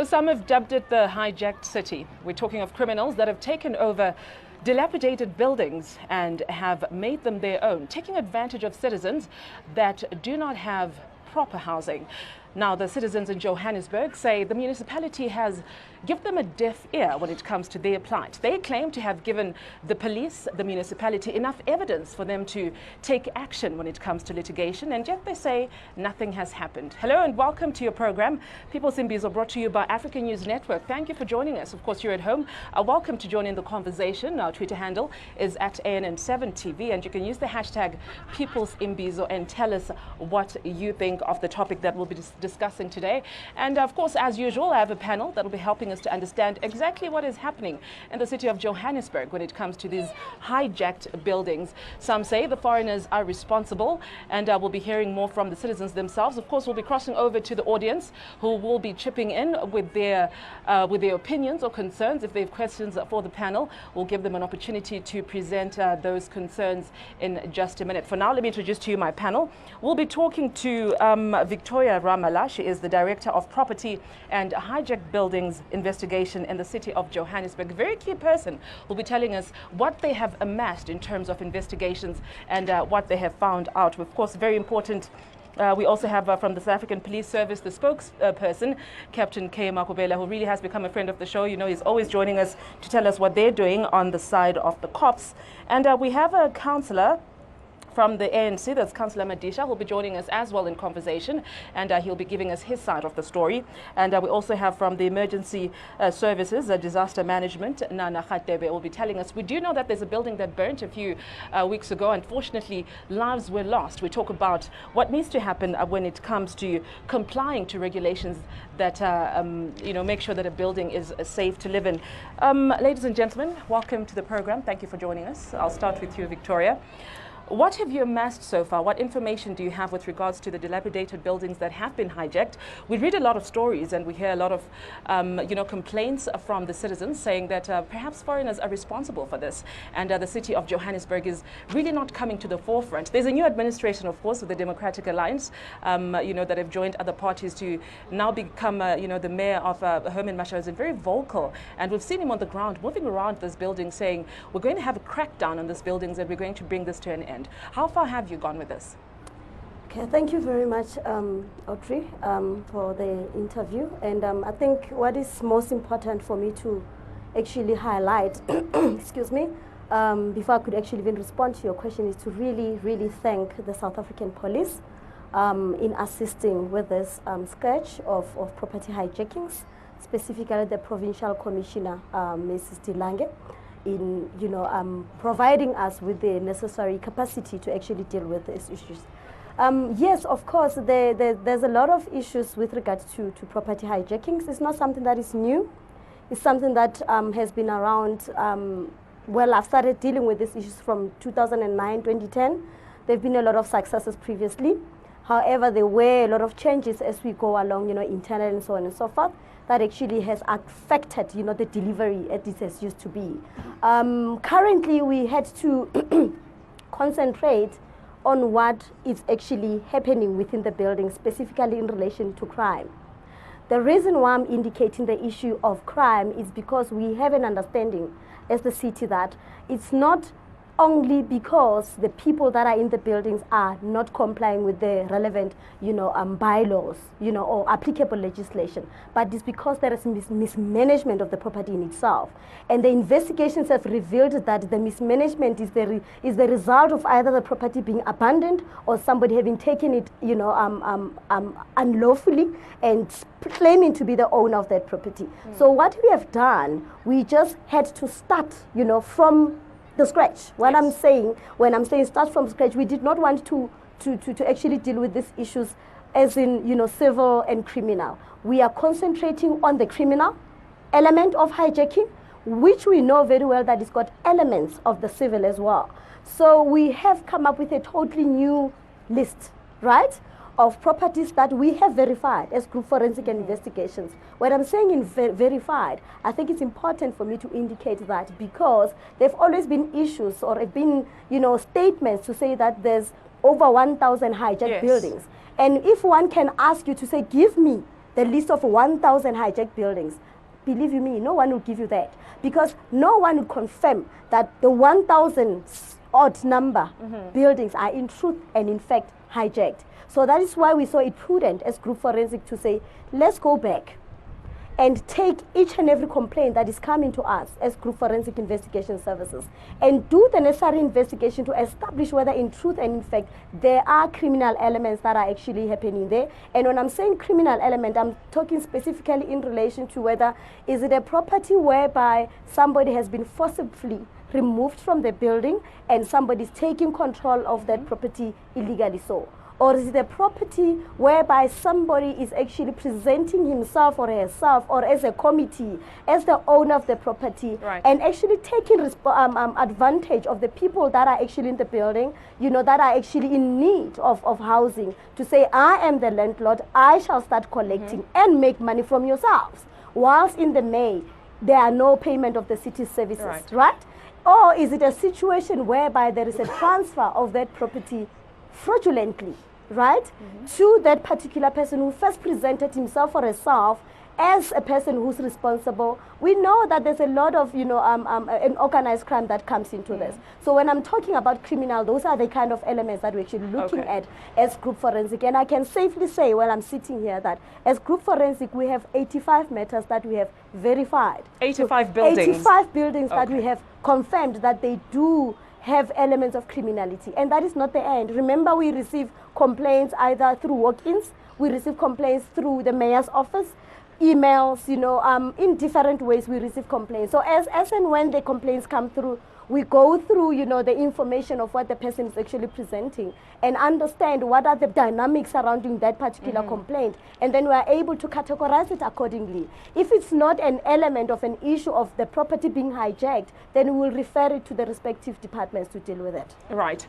So some have dubbed it the hijacked city. We're talking of criminals that have taken over dilapidated buildings and have made them their own, taking advantage of citizens that do not have proper housing. Now, the citizens in Johannesburg say the municipality has given them a deaf ear when it comes to their plight. They claim to have given the police, the municipality, enough evidence for them to take action when it comes to litigation, and yet they say nothing has happened. Hello and welcome to your program, People's Imbizo, brought to you by African News Network. Thank you for joining us. Of course, you're at home. Welcome to join in the conversation. Our Twitter handle is at ANN7TV, and you can use the hashtag People's Imbizo and tell us what you think of the topic that we'll be discussing today. And of course, as usual, I have a panel that will be helping us to understand exactly what is happening in the city of Johannesburg when it comes to these hijacked buildings. Some say the foreigners are responsible, and we'll be hearing more from the citizens themselves. Of course, we'll be crossing over to the audience, who will be chipping in with their opinions or concerns. If they have questions for the panel, we'll give them an opportunity to present those concerns in just a minute. For now, let me introduce to you my panel. We'll be talking to Victoria Ramala. She is the Director of Property and Hijacked Buildings Investigation in the city of Johannesburg. A very key person will be telling us what they have amassed in terms of investigations and what they have found out. Of course, very important. We also have from the South African Police Service the spokesperson, Captain K. Makubela, who really has become a friend of the show. You know, he's always joining us to tell us what they're doing on the side of the cops. And we have a councillor from the ANC, that's Councillor Madisha, who'll be joining us as well in conversation, and he'll be giving us his side of the story. And we also have from the Emergency Services, Disaster Management, Nana Khatebe, will be telling us, we do know that there's a building that burnt a few weeks ago. Unfortunately, lives were lost. We talk about what needs to happen when it comes to complying to regulations that, make sure that a building is safe to live in. Ladies and gentlemen, welcome to the program. Thank you for joining us. I'll start with you, Victoria. What have you amassed so far? What information do you have with regards to the dilapidated buildings that have been hijacked? We read a lot of stories and we hear a lot of, complaints from the citizens saying that perhaps foreigners are responsible for this, and the city of Johannesburg is really not coming to the forefront. There's a new administration, of course, with the Democratic Alliance, that have joined other parties to now become, the mayor of Herman Mashau is very vocal, and we've seen him on the ground moving around this building saying, we're going to have a crackdown on these buildings and we're going to bring this to an end. How far have you gone with this? Okay, thank you very much, Audrey, for the interview. And I think what is most important for me to actually highlight, excuse me, before I could actually even respond to your question, is to really, really thank the South African police in assisting with this scourge of property hijackings, specifically the Provincial Commissioner, Mrs. Dilange, in providing us with the necessary capacity to actually deal with these issues. Yes, of course, there's a lot of issues with regards to property hijackings. It's not something that is new. It's something that has been around. Well, I've started dealing with these issues from 2009, 2010. There have been a lot of successes previously. However, there were a lot of changes as we go along, internal and so on and so forth, that actually has affected, the delivery as it has used to be. Currently, we had to concentrate on what is actually happening within the building, specifically in relation to crime. The reason why I'm indicating the issue of crime is because we have an understanding as the city that it's not only because the people that are in the buildings are not complying with the relevant, bylaws, or applicable legislation, but it's because there is mismanagement of the property in itself. And the investigations have revealed that the mismanagement is the result of either the property being abandoned or somebody having taken it, unlawfully and claiming to be the owner of that property. So what we have done, we just had to start, from the scratch. When I'm saying start from scratch, we did not want to actually deal with these issues as in civil and criminal. We are concentrating on the criminal element of hijacking, which we know very well that it's got elements of the civil as well. So we have come up with a totally new list, right, of properties that we have verified as group forensic investigations. When I'm saying verified, I think it's important for me to indicate that because there have always been issues or have been, statements to say that there's over 1,000 hijacked buildings. And if one can ask you to say, give me the list of 1,000 hijacked buildings, believe you me, no one will give you that, because no one will confirm that the 1,000 odd number buildings are in truth and in fact hijacked. So that is why we saw it prudent as group forensic to say, let's go back and take each and every complaint that is coming to us as group forensic investigation services and do the necessary investigation to establish whether in truth and in fact there are criminal elements that are actually happening there. And when I'm saying criminal element, I'm talking specifically in relation to whether is it a property whereby somebody has been forcibly removed from the building and somebody is taking control of that property illegally so. Or is it a property whereby somebody is actually presenting himself or herself or as a committee, as the owner of the property, and actually taking advantage of the people that are actually in the building, you know, that are actually in need of housing, to say, I am the landlord, I shall start collecting and make money from yourselves. Whilst in the May, there are no payment of the city services, right? Or is it a situation whereby there is a transfer of that property fraudulently, right, to that particular person who first presented himself or herself as a person who's responsible? We know that there's a lot of, you know, an organized crime that comes into this. So when I'm talking about criminal, those are the kind of elements that we're actually looking at as group forensic. And I can safely say, while I'm sitting here, that as group forensic, we have 85 matters that we have verified. 85 so buildings? 85 buildings that we have confirmed that they do have elements of criminality. And that is not the end. Remember, we receive complaints either through walk-ins, we receive complaints through the mayor's office, emails, you know, in different ways we receive complaints. So as and when the complaints come through, we go through, you know, the information of what the person is actually presenting and understand what are the dynamics surrounding that particular complaint. And then we are able to categorize it accordingly. If it's not an element of an issue of the property being hijacked, then we will refer it to the respective departments to deal with it. Right.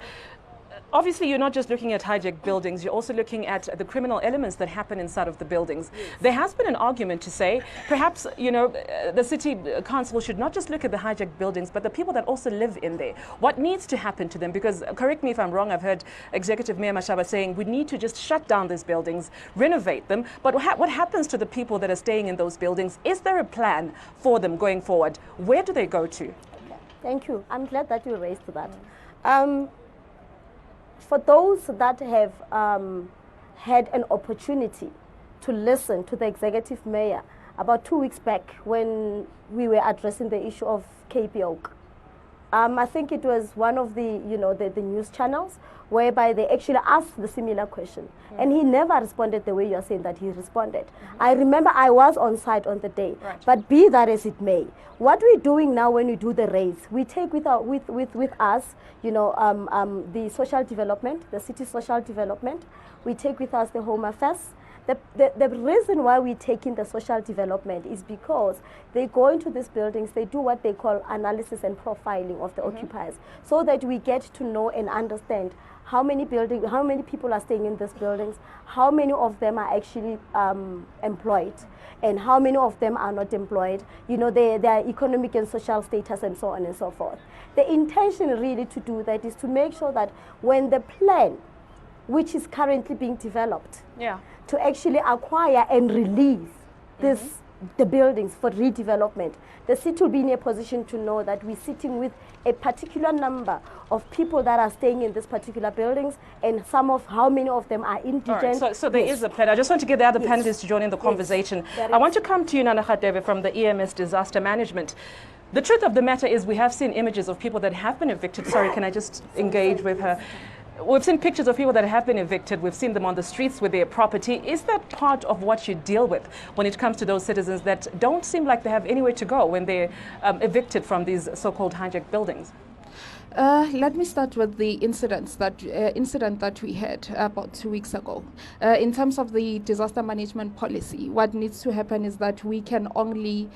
Obviously, you're not just looking at hijacked buildings, you're also looking at the criminal elements that happen inside of the buildings. There has been an argument to say, perhaps, you know, the city council should not just look at the hijacked buildings, but the people that also live in there. What needs to happen to them? Because, correct me if I'm wrong, I've heard Executive Mayor Mashaba saying we need to just shut down these buildings, renovate them. But what happens to the people that are staying in those buildings? Is there a plan for them going forward? Where do they go to? Thank you. I'm glad that you raised that. For those that have had an opportunity to listen to the executive mayor about 2 weeks back when we were addressing the issue of KP Oak, I think it was one of the, you know, the news channels whereby they actually asked the similar question. And he never responded the way you're saying that he responded. I remember I was on site on the day, but be that as it may, what we're doing now when we do the raids, we take with us, you know, the social development, the city social development. We take with us the home affairs. The reason why we're taking the social development is because they go into these buildings, they do what they call analysis and profiling of the occupiers, so that we get to know and understand how many people are staying in these buildings, how many of them are actually employed, and how many of them are not employed, you know, their economic and social status and so on and so forth. The intention really to do that is to make sure that when the plan, which is currently being developed, to actually acquire and release the buildings for redevelopment, the city will be in a position to know that we're sitting with a particular number of people that are staying in these particular buildings, and how many of them are indigent. Right, so there is a plan. I just want to get the other panelists to join in the conversation. I want to come to you, Nana Khatebe, from the EMS Disaster Management. The truth of the matter is we have seen images of people that have been evicted. Sorry, can I just engage with her? We've seen pictures of people that have been evicted. We've seen them on the streets with their property. Is that part of what you deal with when it comes to those citizens that don't seem like they have anywhere to go when they're evicted from these so-called hijacked buildings? Let me start with the incident that we had about 2 weeks ago. In terms of the disaster management policy, what needs to happen is that we can only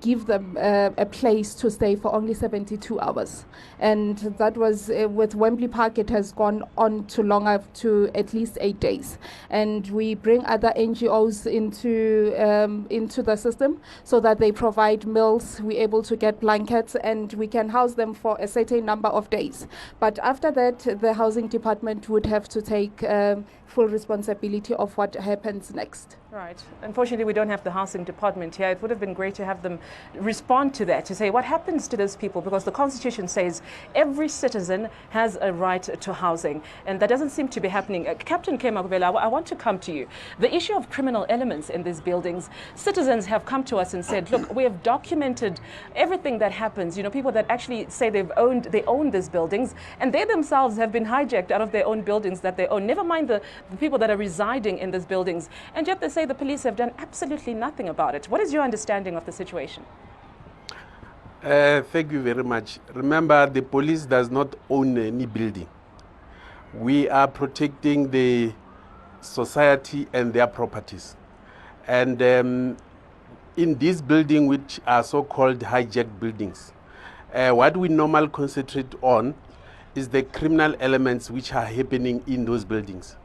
give them a place to stay for only 72 hours. And that was with Wembley Park, it has gone on to longer, to at least 8 days. And we bring other NGOs into the system so that they provide meals, we're able to get blankets, and we can house them for a certain number of days. But after that, the housing department would have to take full responsibility of what happens next. Right. Unfortunately, we don't have the housing department here. It would have been great to have them respond to that, to say what happens to those people, because the Constitution says every citizen has a right to housing, and that doesn't seem to be happening. Captain Kemakubela, I want to come to you. The issue of criminal elements in these buildings, citizens have come to us and said, look, we have documented everything that happens. You know, people that actually say they own these buildings, and they themselves have been hijacked out of their own buildings that they own, never mind the people that are residing in these buildings, and yet they say the police have done absolutely nothing about it. What is your understanding of the situation? Thank you very much. Remember, the police does not own any building. We are protecting the society and their properties. And in this building, which are so-called hijacked buildings, what we normally concentrate on is the criminal elements which are happening in those buildings.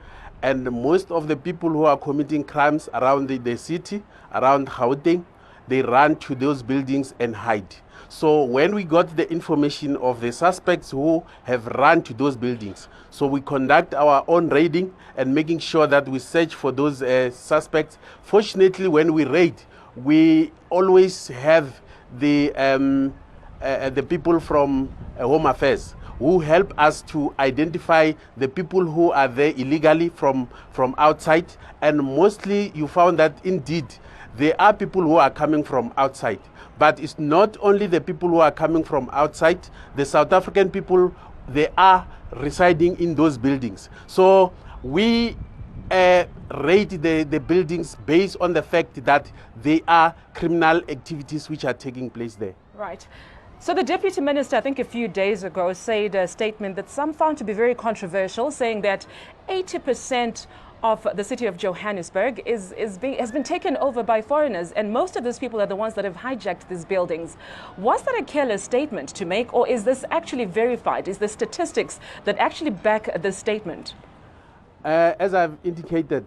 And most of the people who are committing crimes around the city, around Gauteng, they run to those buildings and hide. So when we got the information of the suspects who have run to those buildings, so we conduct our own raiding and making sure that we search for those suspects. Fortunately, when we raid, we always have the people from Home Affairs who help us to identify the people who are there illegally from outside. And mostly you found that indeed there are people who are coming from outside. But it's not only the people who are coming from outside, the South African people, they are residing in those buildings. So we rate the buildings based on the fact that they are criminal activities which are taking place there. Right. So the Deputy Minister, I think a few days ago, said a statement that some found to be very controversial, saying that 80% of the city of Johannesburg has been taken over by foreigners, and most of those people are the ones that have hijacked these buildings. Was that a careless statement to make, or is this actually verified? Is the statistics that actually back this statement? As I've indicated,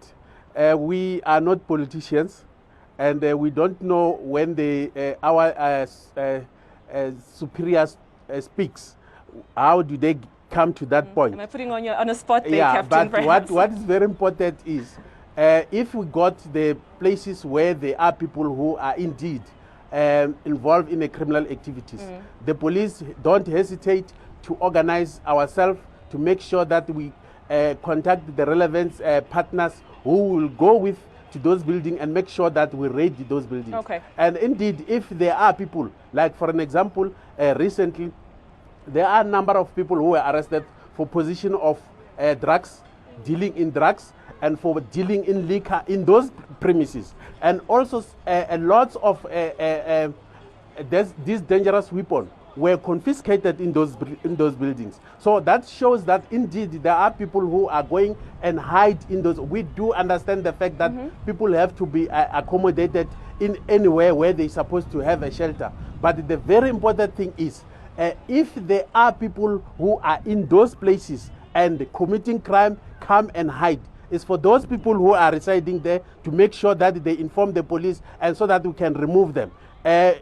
we are not politicians, and we don't know when our superiors speaks. How do they come to that point? Am I putting on a spot there, yeah, Captain? But what is very important is if we got the places where there are people who are indeed involved in the criminal activities, the police don't hesitate to organize ourselves to make sure that we contact the relevant partners who will go with to those buildings and make sure that we raid those buildings. Okay. And indeed, if there are people, like for an example, recently, there are a number of people who were arrested for possession of drugs, dealing in drugs, and for dealing in liquor in those premises. And also lots of these dangerous weapons were confiscated in those buildings. So that shows that indeed there are people who are going and hide in those. We do understand the fact that people have to be accommodated in anywhere where they're supposed to have a shelter. But the very important thing is, if there are people who are in those places and committing crime, come and hide. It's for those people who are residing there to make sure that they inform the police, and so that we can remove them.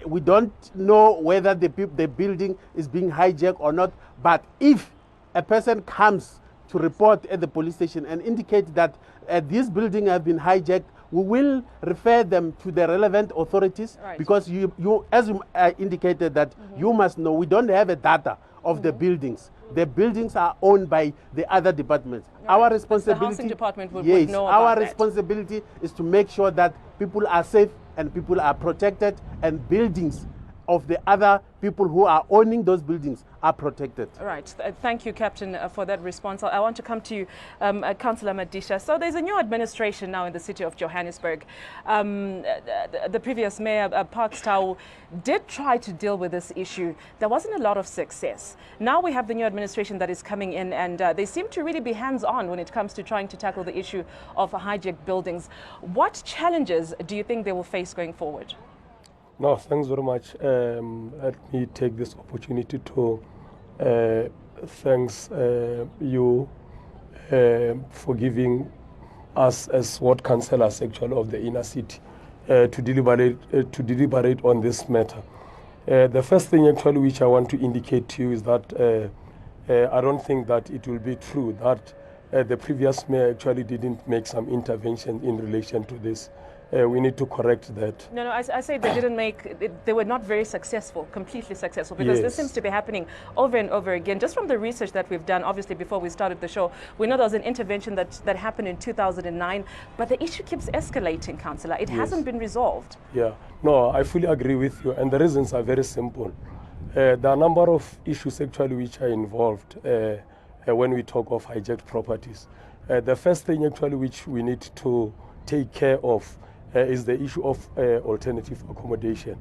We don't know whether the building is being hijacked or not, but if a person comes to report at the police station and indicate that this building has been hijacked, we will refer them to the relevant authorities. Right. Because you as you indicated that you must know, we don't have a data of the buildings. The buildings are owned by the other departments. Right. Our responsibility, the housing department would yes, know about our that. responsibility is to make sure that people are safe and people are protected, and buildings of the other people who are owning those buildings are protected. Right. Thank you, Captain, for that response. I want to come to you, Councillor Madisha. So there's a new administration now in the city of Johannesburg. The previous mayor, Parks Tau, did try to deal with this issue. There wasn't a lot of success. Now we have the new administration that is coming in, and they seem to really be hands-on when it comes to trying to tackle the issue of hijacked buildings. What challenges do you think they will face going forward? No, thanks very much. Let me take this opportunity to thanks you for giving us as ward councillors actually of the inner city to deliberate on this matter. The first thing actually which I want to indicate to you is that I don't think that it will be true that the previous mayor actually didn't make some intervention in relation to this. we need to correct that. No, I say they didn't they were not very successful, completely successful, because this seems to be happening over and over again. Just from the research that we've done, obviously, before we started the show, we know there was an intervention that happened in 2009, but the issue keeps escalating, Councillor. It hasn't been resolved. Yeah, no, I fully agree with you, and the reasons are very simple. There are a number of issues actually which are involved when we talk of hijacked properties. The first thing actually which we need to take care of is the issue of alternative accommodation.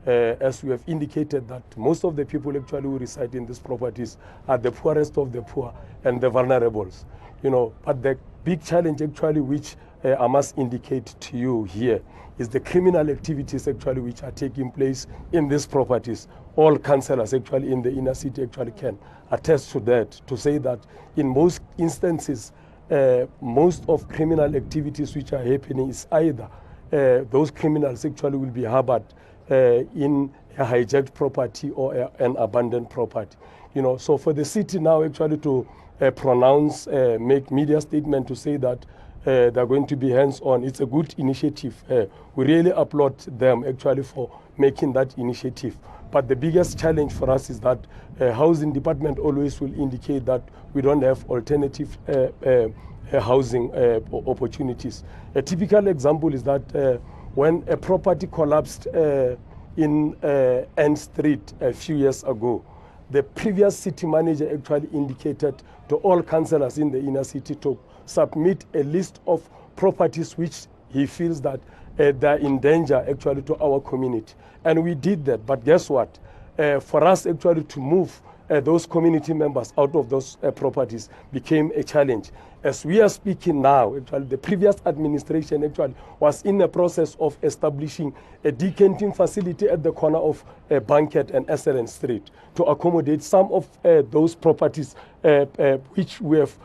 As we have indicated that most of the people actually who reside in these properties are the poorest of the poor and the vulnerables. You know, but the big challenge actually which I must indicate to you here is the criminal activities actually which are taking place in these properties. All councillors actually in the inner city actually can attest to that, to say that in most instances, most of criminal activities which are happening is either those criminals actually will be harbored in a hijacked property or an abandoned property. You know, so for the city now actually to make media statement to say that they're going to be hands-on, it's a good initiative. We really applaud them actually for making that initiative. But the biggest challenge for us is that housing department always will indicate that we don't have alternative housing opportunities. A typical example is that when a property collapsed in N Street a few years ago, the previous city manager actually indicated to all councillors in the inner city to submit a list of properties which he feels that they're in danger actually to our community. And we did that, but guess what? For us actually to move those community members out of those properties became a challenge. As we are speaking now, actually, the previous administration actually was in the process of establishing a decanting facility at the corner of Banket and SLN Street to accommodate some of those properties which we have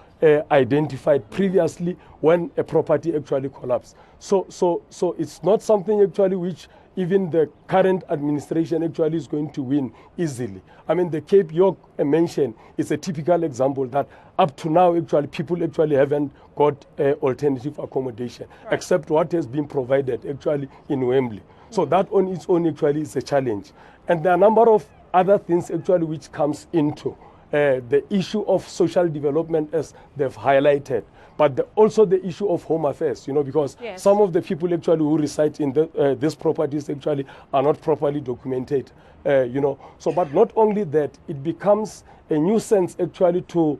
identified previously when a property actually collapsed. So it's not something actually which even the current administration actually is going to win easily. I mean, the Cape York mention is a typical example that up to now actually people actually haven't got alternative accommodation, except what has been provided actually in Wembley. So that on its own actually is a challenge. And there are a number of other things actually which comes into the issue of social development as they've highlighted, but also the issue of home affairs, you know, because some of the people actually who reside in these properties actually are not properly documented, you know. So, but not only that, it becomes a nuisance actually to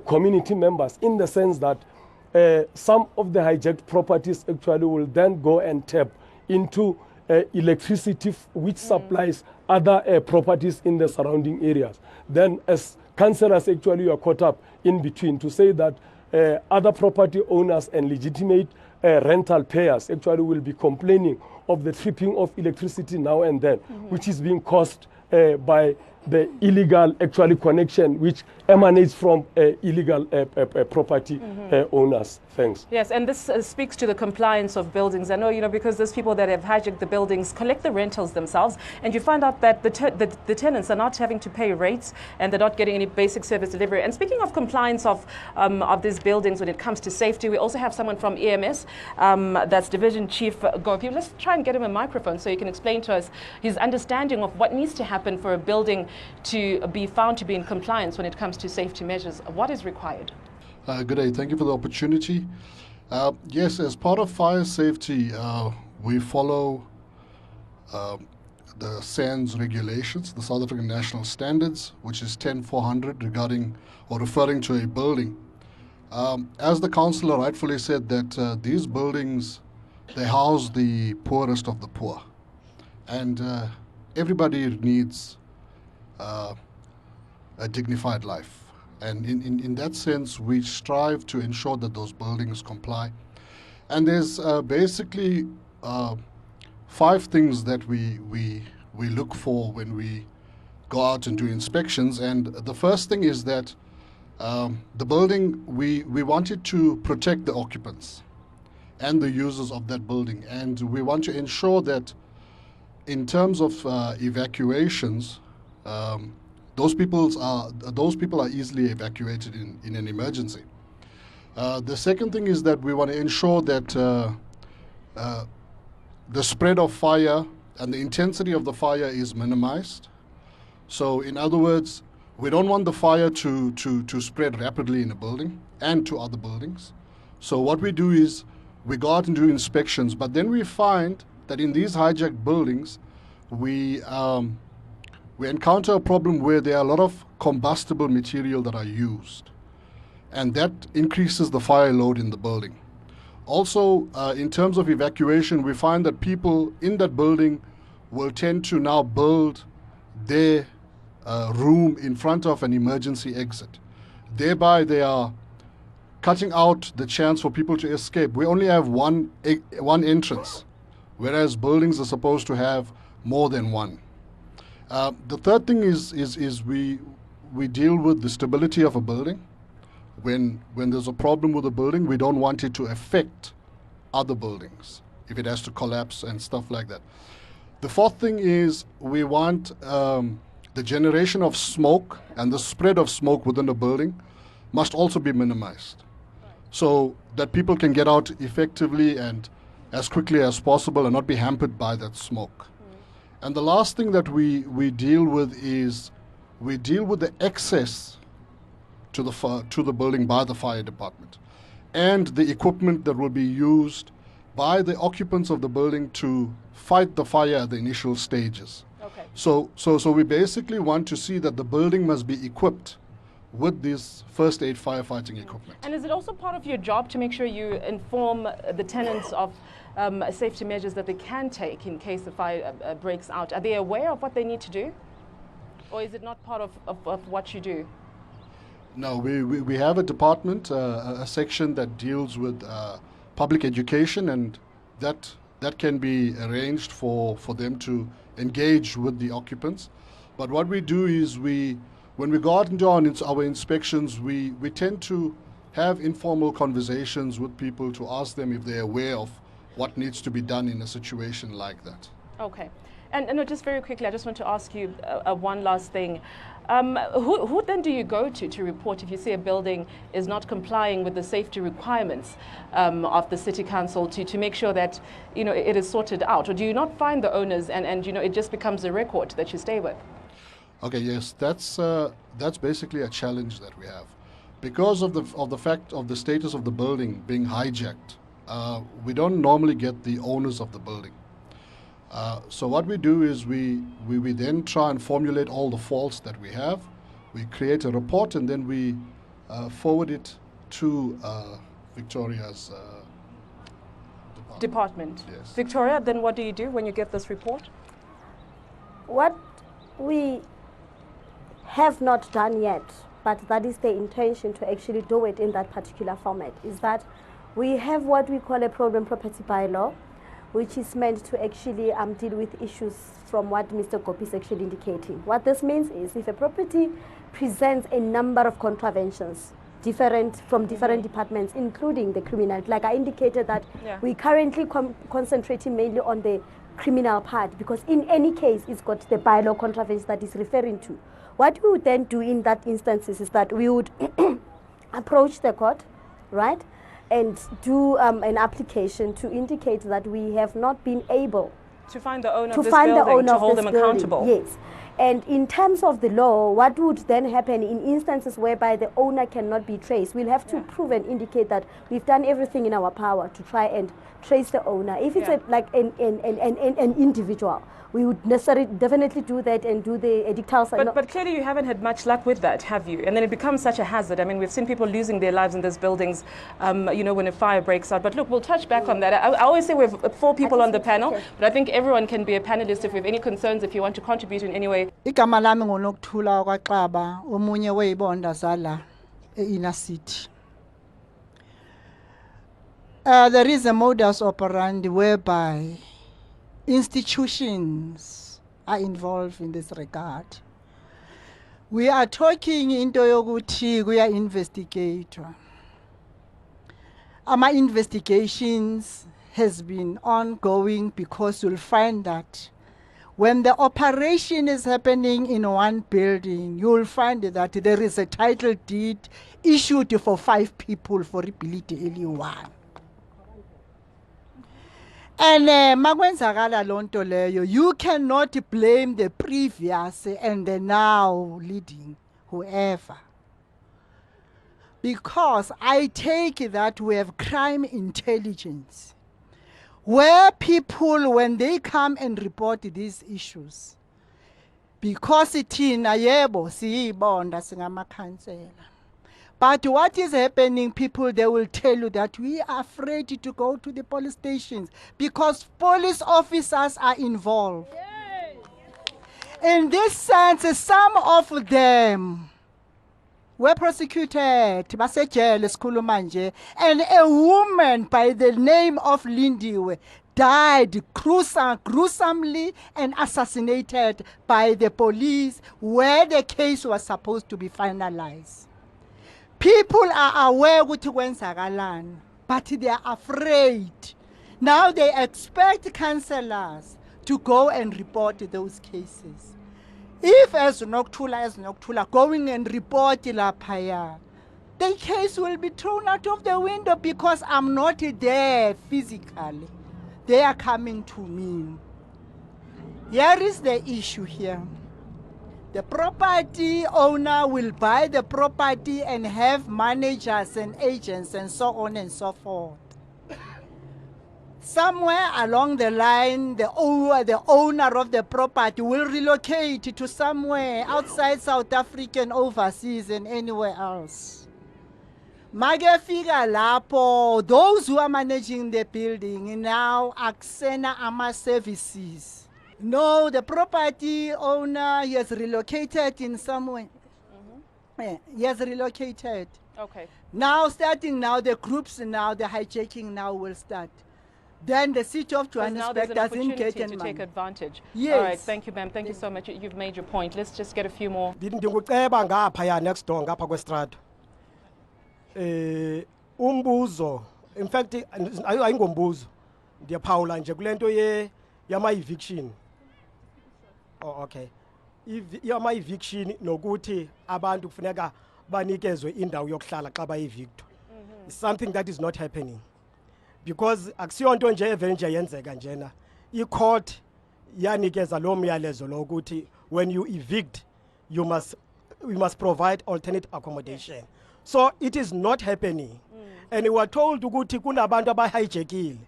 community members in the sense that some of the hijacked properties actually will then go and tap into electricity which supplies other properties in the surrounding areas. Then as councillors actually are caught up in between to say that other property owners and legitimate rental payers actually will be complaining of the tripping of electricity now and then, which is being caused by the illegal actually connection which emanates from illegal property owners. Thanks. Yes, and this speaks to the compliance of buildings. I know, you know, because there's people that have hijacked the buildings, collect the rentals themselves, and you find out that the tenants are not having to pay rates and they're not getting any basic service delivery. And speaking of compliance of these buildings when it comes to safety, we also have someone from EMS, that's Division Chief Gopi. Let's try and get him a microphone so he can explain to us his understanding of what needs to happen for a building to be found to be in compliance when it comes to safety measures. What is required? Good day. Thank you for the opportunity. Yes, as part of fire safety, we follow the SANS regulations, the South African National Standards, which is 10400 regarding or referring to a building. As the councillor rightfully said, that these buildings, they house the poorest of the poor. And everybody needs a dignified life. And in that sense, we strive to ensure that those buildings comply. And there's basically 5 things that we look for when we go out and do inspections. And the first thing is that the building, we wanted to protect the occupants and the users of that building. And we want to ensure that in terms of evacuations, those people are easily evacuated in an emergency. The second thing is that we want to ensure that the spread of fire and the intensity of the fire is minimized. So in other words, we don't want the fire to spread rapidly in a building and to other buildings. So what we do is we go out and do inspections, but then we find that in these hijacked buildings, we encounter a problem where there are a lot of combustible material that are used, and that increases the fire load in the building. Also, in terms of evacuation, we find that people in that building will tend to now build their room in front of an emergency exit. Thereby, they are cutting out the chance for people to escape. We only have one entrance, whereas buildings are supposed to have more than one. The third thing is we deal with the stability of a building. When there's a problem with a building, we don't want it to affect other buildings if it has to collapse and stuff like that. The fourth thing is we want the generation of smoke and the spread of smoke within the building must also be minimized, so that people can get out effectively and as quickly as possible and not be hampered by that smoke. And the last thing that we deal with is we deal with the access to the building by the fire department and the equipment that will be used by the occupants of the building to fight the fire at the initial stages. Okay. So we basically want to see that the building must be equipped with this first aid firefighting equipment. And is it also part of your job to make sure you inform the tenants of safety measures that they can take in case the fire breaks out? Are they aware of what they need to do? Or is it not part of what you do? No, we have a department, a section that deals with public education, and that can be arranged for them to engage with the occupants. But what we do is when we go out and do our inspections, we tend to have informal conversations with people to ask them if they're aware of what needs to be done in a situation like that. Okay. And just very quickly, I just want to ask you one last thing. Who then do you go to report if you see a building is not complying with the safety requirements of the City Council to make sure that it is sorted out? Or do you not find the owners and it just becomes a record that you stay with? Okay, yes, that's basically a challenge that we have. Because of the fact of the status of the building being hijacked, we don't normally get the owners of the building. So what we do is we then try and formulate all the faults that we have. We create a report and then we forward it to Victoria's department. Yes. Victoria, then what do you do when you get this report? What we have not done yet, but that is the intention to actually do it in that particular format, is that we have what we call a problem property bylaw, which is meant to actually deal with issues from what Mr. Gopi is actually indicating. What this means is if a property presents a number of contraventions from different departments, including the criminal, like I indicated that we currently concentrating mainly on the criminal part, because in any case it's got the bylaw contravention that is referring to. What we would then do in that instance is that we would approach the court, right, and do an application to indicate that we have not been able to find the owner of this building, to hold them accountable. Yes. And in terms of the law, what would then happen in instances whereby the owner cannot be traced, we'll have to prove and indicate that we've done everything in our power to try and trace the owner. If it's like an individual, we would definitely do that and do the edictals. But clearly you haven't had much luck with that, have you? And then it becomes such a hazard. I mean, we've seen people losing their lives in these buildings, when a fire breaks out. But look, we'll touch back on that. I always say we have 4 people on the panel, but I think everyone can be a panelist if we have any concerns, if you want to contribute in any way. Igama lami ngoNokuthula kwaXaba, omunye weyibonda zala e-inner city. There is a modus operandi whereby institutions are involved in this regard. We are talking into yokuthi kuya investigator. Our investigations has been ongoing because you'll find that when the operation is happening in one building, you'll find that there is a title deed issued for 5 people for Ability L1. And makwenzakala lonto leyo, you cannot blame the previous and the now leading whoever. Because I take that we have crime intelligence, where people, when they come and report these issues, because thina yebo siyibonda singamakhansela, but what is happening, people, they will tell you that we are afraid to go to the police stations because police officers are involved. In this sense, some of them were prosecuted, basejele sikhuluma nje, and a woman by the name of Lindiwe died gruesomely and assassinated by the police where the case was supposed to be finalized. People are aware ukuthi kwenzakalani, but they are afraid. Now they expect councillors to go and report those cases. If as Noktula going and report laphaya, the case will be thrown out of the window because I'm not there physically. They are coming to me. Here is the issue here. The property owner will buy the property and have managers and agents and so on and so forth. Somewhere along the line, the owner of the property will relocate to somewhere outside South Africa and overseas and anywhere else. Magefika lapo, those who are managing the building now Aksena Ama services. No, the property owner, he has relocated in some way. Yeah, he has relocated. Okay. Now, starting now, the groups now, the hijacking now will start. Then the city of Johannesburg doesn't get any to money. take advantage. Yes. All right, thank you, ma'am. Thank you so much. You've made your point. Let's just get a few more. Ndikuceba ngapha next door ngapha kwestrata. Umbuzo, in fact ayingombuzo. Ndiyaphawula nje kulento yama eviction. Oh, okay. Yama eviction nokuthi abantu kufuneka banikezwe indawo yokuhlala xa ba-evictwa. It's something that is not happening. Because akusiyonto nje evenje yenzeka njena. I-court yanikeza lo myalezo lokuthi when you evict you must provide alternate accommodation. So it is not happening. And we were told ukuthi kunabantu abahijackile.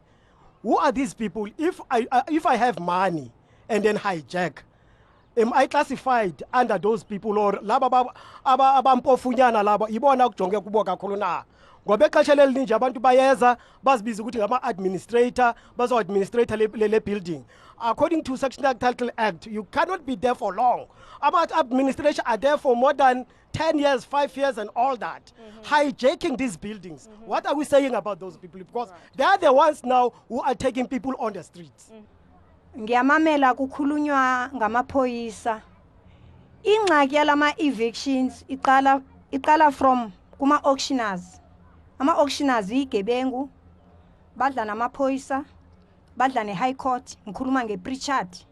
Who are these people? If I have money and then hijack, am I classified under those people or laba abampofunyana laba ibona kujonge kubo kakhulu na? Ngoba exesha elininji abantu bayeza bazibiza ukuthi ngama administrator bazo administrator le building. According to Section Title Act, you cannot be there for long. About administration are there for more than 10 years, 5 years and all that. Hijacking these buildings. What are we saying about those people? Because they are the ones now who are taking people on the streets. Ngiyamamela kukhulunywa ngamaphoyisa. Ingxaki yalama evictions iqala from kuma auctioners. Ama auctioners igebengu badla namaphoyisa, badla ne-high court, ngikhuluma nge-Pritchard.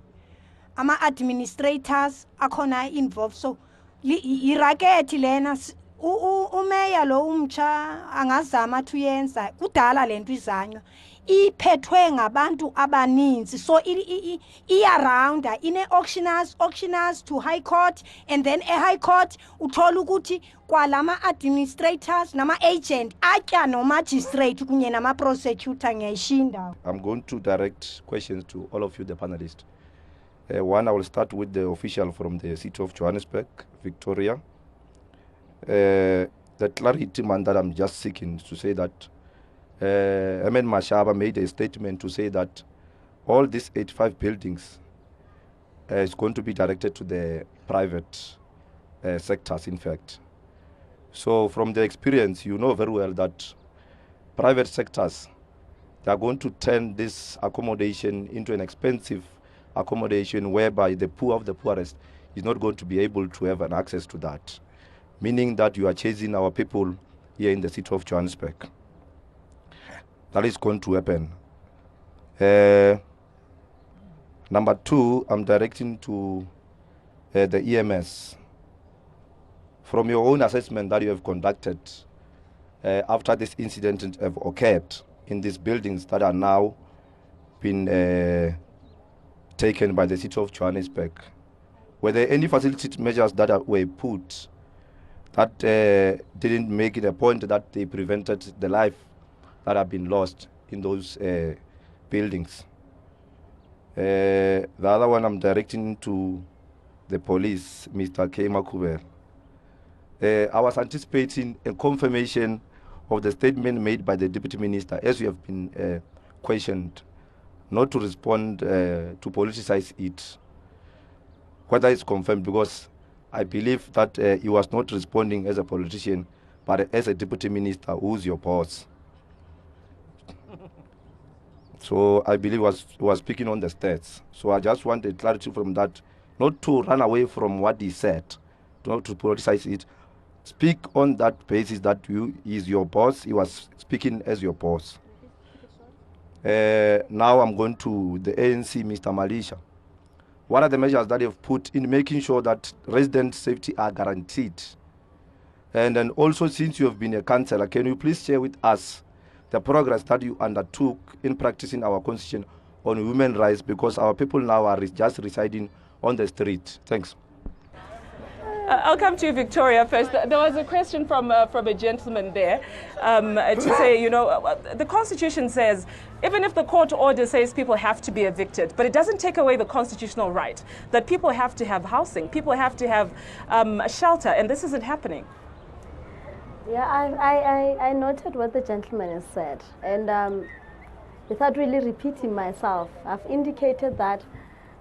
Ama administrators akhona involved, so irakethi lena umeya lo umtsha angazama thuyenza kudala lento izanywa iphethwe ngabantu abaninzi, so around ine auctioners to high court, and then a high court uthola ukuthi kwalama administrators nama agent atya no magistrate kunye nama prosecutor ngiyishinda. I'm going to direct questions to all of you, the panelists. One, I will start with the official from the city of Johannesburg, Victoria. The clarity man that I'm just seeking to say that Ahmed Mashaba made a statement to say that all these 85 buildings is going to be directed to the private sectors, in fact. So from the experience, you know very well that private sectors, they are going to turn this accommodation into an expensive accommodation whereby the poor of the poorest is not going to be able to have an access to that, meaning that you are chasing our people here in the city of Johannesburg. That is going to happen. Number two, I'm directing to the EMS. From your own assessment that you have conducted after this incident have occurred in these buildings that are now been taken by the city of Johannesburg. Were there any facility measures that were put that didn't make it a point that they prevented the life that have been lost in those buildings? The other one I'm directing to the police, Mr. K. Makuber. I was anticipating a confirmation of the statement made by the Deputy Minister, as we have been questioned, not to respond to politicize it, whether it's confirmed, because I believe that he was not responding as a politician, but as a Deputy Minister who's your boss. So I believe he was speaking on the stats. So I just wanted clarity from that, not to run away from what he said, not to politicize it. Speak on that basis that is your boss. He was speaking as your boss. Now I'm going to the ANC, Mr. Malisha. What are the measures that you've put in making sure that resident safety are guaranteed? And then also, since you have been a councillor, can you please share with us the progress that you undertook in practicing our constitution on human rights, because our people now are just residing on the street? Thanks. I'll come to you, Victoria, first. There was a question from a gentleman there to say, you know, the Constitution says, even if the court order says people have to be evicted, but it doesn't take away the constitutional right that people have to have housing, people have to have shelter, and this isn't happening. Yeah, I noted what the gentleman has said, and without really repeating myself, I've indicated that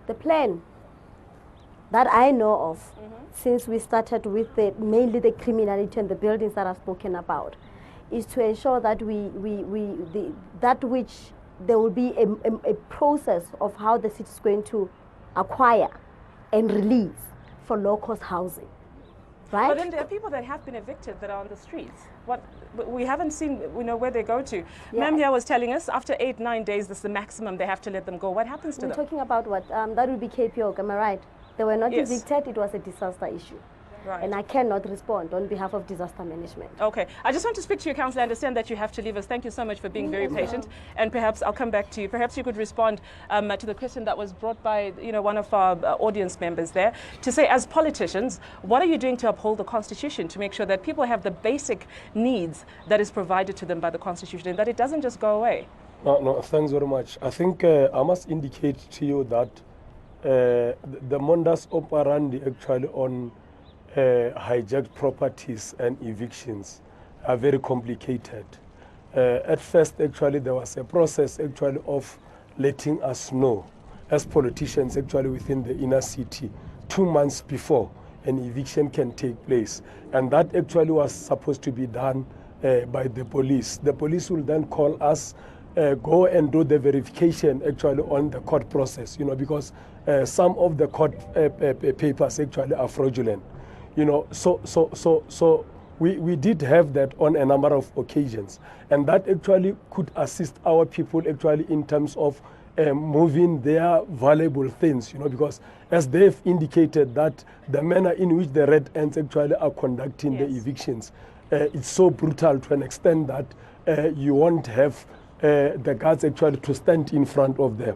the plan that I know of, since we started with mainly the criminality and the buildings that I've spoken about, is to ensure that there will be a process of how the city is going to acquire and release for low-cost housing. Right? But then there are people that have been evicted that are on the streets. We haven't seen, where they go to. Yeah. Ma'am here was telling us after 8-9 days, this is the maximum they have to let them go. What happens to them? We're talking about what? That would be KPO, am I right? They were not evicted, it was a disaster issue. Right. And I cannot respond on behalf of disaster management. Okay. I just want to speak to you, Councillor. I understand that you have to leave us. Thank you so much for being very patient. And perhaps I'll come back to you. Perhaps you could respond to the question that was brought by one of our audience members there, to say, as politicians, what are you doing to uphold the Constitution, to make sure that people have the basic needs that is provided to them by the Constitution, and that it doesn't just go away? No, thanks very much. I think I must indicate to you that the modus operandi actually on hijacked properties and evictions are very complicated. At first, actually, there was a process actually of letting us know, as politicians actually within the inner city, 2 months before an eviction can take place. And that actually was supposed to be done by the police. The police will then call us, go and do the verification actually on the court process, because some of the court papers actually are fraudulent. So we did have that on a number of occasions, and that actually could assist our people actually in terms of moving their valuable things, because as they've indicated that the manner in which the red ants actually are conducting the evictions, it's so brutal to an extent that you won't have the guards actually to stand in front of them.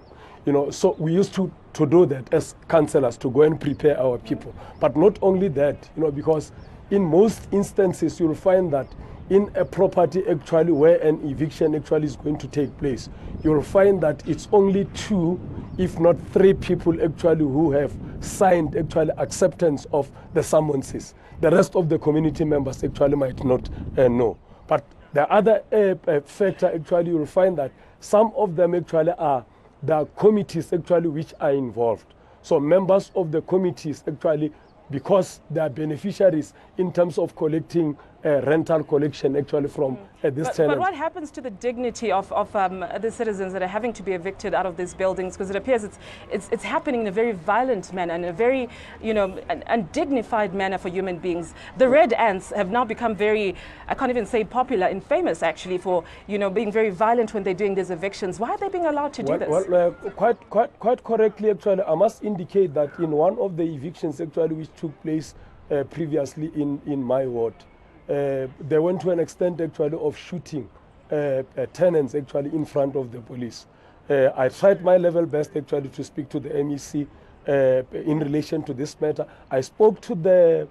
So we used to do that as councillors, to go and prepare our people. But not only that, because in most instances you'll find that in a property actually where an eviction actually is going to take place, you'll find that it's only 2, if not 3 people actually who have signed actually acceptance of the summonses. The rest of the community members actually might not know. But the other factor actually, you'll find that some of them actually are the committees actually which are involved. So members of the committees actually, because they are beneficiaries in terms of collecting rental collection actually from this tenant. But what happens to the dignity of the citizens that are having to be evicted out of these buildings? Because it appears it's happening in a very violent manner, in a very undignified manner for human beings. The red ants have now become very, I can't even say popular, and famous actually for being very violent when they're doing these evictions. Why are they being allowed to do this? Well, quite correctly actually, I must indicate that in one of the evictions actually which took place previously in my ward, they went to an extent actually of shooting tenants actually in front of the police. I tried my level best actually to speak to the MEC in relation to this matter. I spoke to the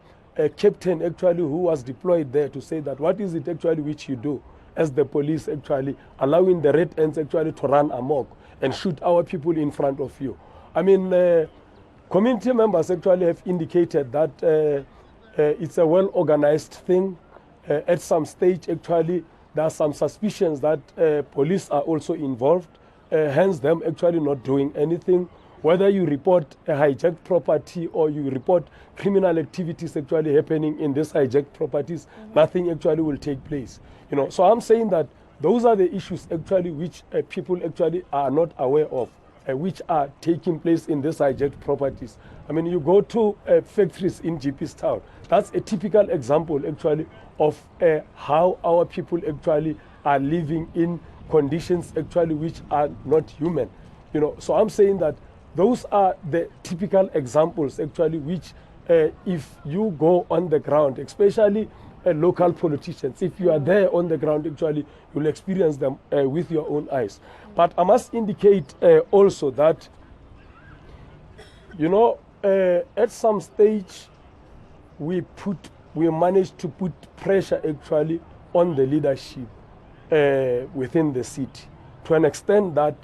captain actually who was deployed there to say that what is it actually which you do as the police actually allowing the red ants actually to run amok and shoot our people in front of you. I mean, community members actually have indicated that it's a well-organized thing. At some stage actually there are some suspicions that police are also involved, hence them actually not doing anything. Whether you report a hijacked property or you report criminal activities actually happening in these hijacked properties, nothing actually will take place. You know, so I'm saying that those are the issues actually which people actually are not aware of, which are taking place in these hijacked properties. I mean, you go to factories in GP's town. That's a typical example actually of how our people actually are living in conditions actually which are not human. You know, so I'm saying that those are the typical examples actually which if you go on the ground, especially local politicians, if you are there on the ground actually, you'll experience them with your own eyes. But I must indicate also that, you know, at some stage we managed to put pressure actually on the leadership within the city to an extent that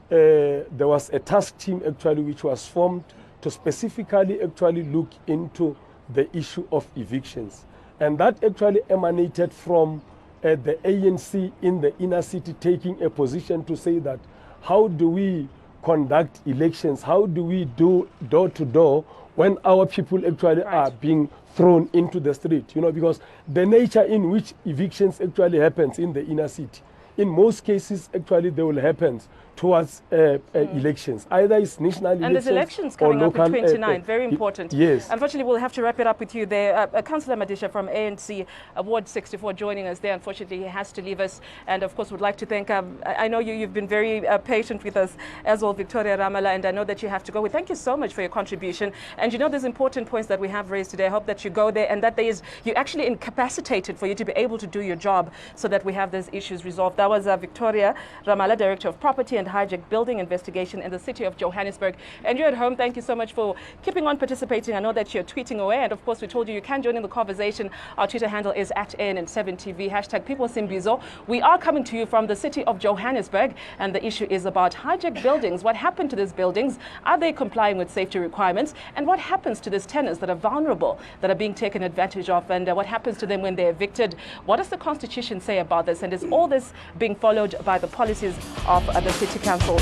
there was a task team actually which was formed to specifically actually look into the issue of evictions. And that actually emanated from the ANC in the inner city taking a position to say that how do we conduct elections, how do we do door to door when our people actually are being thrown into the street, you know, because the nature in which evictions actually happens in the inner city, in most cases actually they will happen towards elections. Either it's national elections. And there's elections coming up in 29, very important. Yes. Unfortunately, we'll have to wrap it up with you there. Councillor Madisha from ANC, Ward 64, joining us there. Unfortunately, he has to leave us. And of course, would like to thank, I know you've been very patient with us as well, Victoria Ramala, and I know that you have to go. We thank you so much for your contribution. And you know, there's important points that we have raised today. I hope that you go there and that you're actually incapacitated for you to be able to do your job so that we have those issues resolved. That was Victoria Ramala, Director of Property and Hijack Building Investigation in the city of Johannesburg. And you're at home, thank you so much for keeping on participating. I know that you're tweeting away, and of course we told you can join in the conversation. Our Twitter handle is @ANN7TV, #PeopleSimbizo. We are coming to you from the city of Johannesburg, and the issue is about hijacked buildings. What happened to these buildings? Are they complying with safety requirements? And what happens to these tenants that are vulnerable, that are being taken advantage of? And what happens to them when they're evicted? What does the Constitution say about this? And is all this being followed by the policies of the City Council?